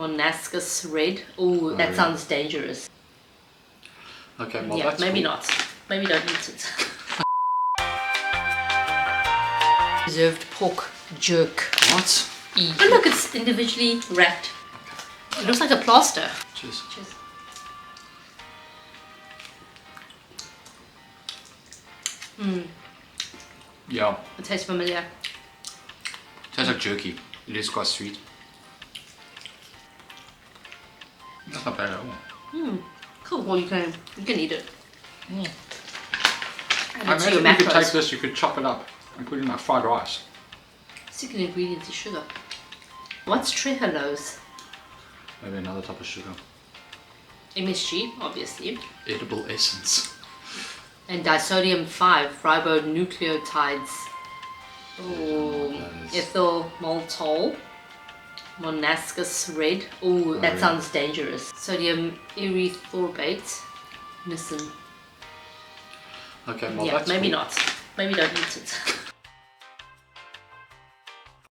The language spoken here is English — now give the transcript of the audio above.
Monascus red. Oh, that sounds dangerous. Okay, well yeah, that's maybe cool. not. Maybe don't eat it. Preserved pork jerk. What? Oh look, it's individually wrapped. It looks like a plaster. Cheers. Cheers. Yeah, It tastes familiar. tastes like jerky. It is quite sweet. That's not bad at all. Cool. Well, you can eat it. I Add it to your imagine you could take macros. this, you could chop it up and put it in like fried rice. Secret ingredient is sugar. What's trehalose? Maybe another type of sugar. MSG, obviously. Edible essence. And disodium 5 ribonucleotides. Oh, that is. ethyl maltol. Monascus red. Oh, that sounds dangerous. Sodium erythorbate. Nisin. Okay, well Yeah, that's maybe cool. not. Maybe don't eat it.